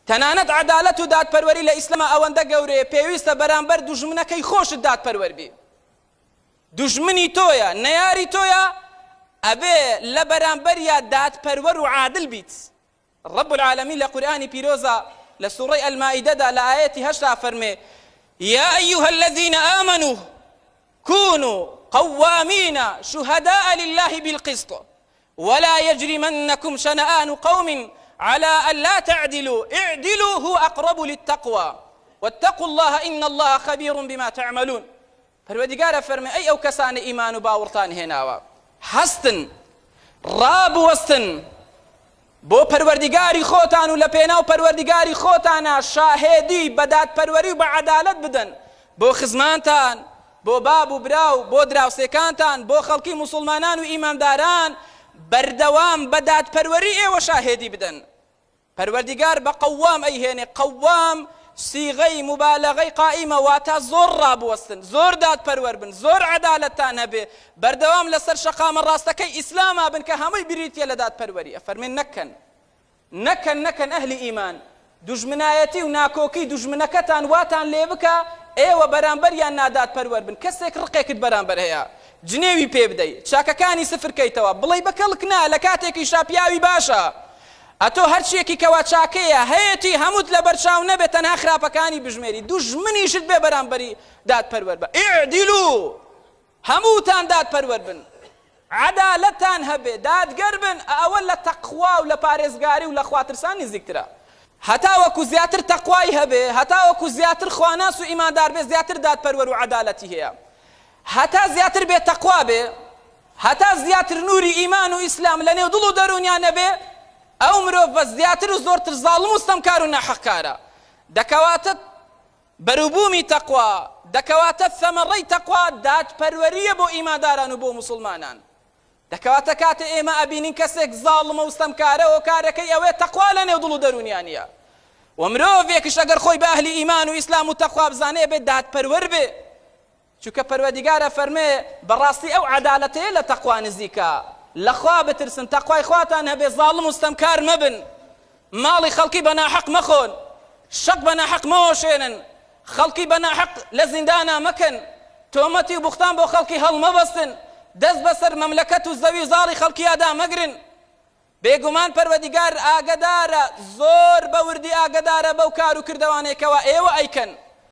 تەنانەت عەدالەت و دادپەروەری لە ئیسلامە ئەوەندە گەورەیە پێویستە بەرامبەر دوژمنەکەی خۆشت دادپەروەر بی. دوژمنی تۆیە نەیاری تۆیە ئەبێ لە بەرامبەریە دادپەروەر و عادل بیت. رب العالمین لە قورئانی پیرۆزە لە سوڕەی ئەلمائیدەدا لە ئاەتی 8 فەرمێ يا أيها الذين آمنوا كونوا قوامين شهداء لله بالقسط ولا يجرمنكم شنآن قوم على ألا تعدلوا اعدلوا هو أقرب للتقوى واتقوا الله إن الله خبير بما تعملون. پروردگار فرمي أي أو كسان إيمان باورتان هناوا هستن راب وستن بۆ پەروەردگاری خۆتان و لە پێناو پەروەردگاری خۆتانە شاهێدی بەداد پەروەری و بە عەدالەت بدەن بۆ خزمانتان بۆ باب و براو بۆ دراوسێکانتان بۆ خەڵکی موسڵمانان و ئیمانداران بەردەوام بەداد پەروەری ئێوە شاهێدی بدەن. پەروەردگار بە قەوام ئەیهێنێ. قەوام سیغەی مبالەغەی قائیمە واتە زۆر ڕابوەستن زۆر دادپەروەر بن زۆر عەدالەتتان هەبێ بەردەوام لەسەر شەقامە ڕاستەکەی ئیسلاما بن کە هەمووی بریتیە لە دادپەروەری. ئەفەرمێن نەکەن ئەهلی ئیمان دوژمنایەتی و ناکۆکی دوژمنەکەتان واتان لێ بکە ئێوە بەرامبەریان نادادپەروەر بن. کەسێک ڕقێکت بەرامبەر هەیە جنێوی پێ بدەیت چاکەکانی سفرکەیتەوە بڵێ بەکەڵک نا لە کاتێکی شاپیاوی باشە ئەتۆ هەرچیەکی کەوا چاکەیە هەیەی هەمووت لە بەرچاو نەبێت تەنها خراپەکانی بژمێری دوژمنیشت بێ بەرامبەری دادپەروەر بە. ئیعدیلوا هەمووتان دادپەروەر بن عەدالەتتان هەبێ دادگەر بن. ئەوە لە تەقوا و لە پارێزگاری و لە خواترسان نزیکترە. هەتاوەکو زیاتر تەقوای هەبێ هەتاوەکو زیاتر خواناس و ئیماندار بێ زیاتر دادپەروەر و عەدالەتی هەیە. هەتا زیاتر بێ تەقوا بێ هەتا زیاتر نوری ئیمان و ئیسلام لە نێو دڵ و دەرونیان نەبێ ئەو مرۆڤ بە زیاتر و زۆرتر زاڵم و ستەمکار و ناحەقکارە. دەکەواتە بەروبوومی تەقوا دەکەواتە ثەمەڕەی تەقوا دادپەروەریە بۆ ئیمانداران و بۆ موسڵمانان. دەکەواتە کاتێ ئێمە ئەبینین کەسێک زاڵمە و ستەمکارەوە کارەکەی ئەوەیە تەقوا لە نێو دڵ و دەرونیانە. و مرۆڤێکیش ئەگەر خۆی بە ئەهلی ئیمان و ئیسلام و تەقوا بزانێ بێت دادپەروەر بێ چونکە پەروەردگارە فەرمێ بەڕاستی ئەو عەدالەتەیە لە تەقوا نزیکە. لەخوا بترسن تەقوای خواتان هەبێ زاڵم و ستەمکار مەبن ماڵی خەڵکی بە ناحەق مەخۆن شەق بە ناحەق مەوەشێنن خەڵکی بە ناحەق لە زیندانە مەکەن تۆمەتی و بوختان بۆ خەڵکی هەڵمەبەستن دەست بەسەر مەملەکەت و زەوی زاڵی خەڵکیادا مەگرن. بێگومان پەروەردگار ئاگدارە زۆر بە وردی ئاگدارە بەو کار و کردەوانێکەوە ئێوە ئەیکەن.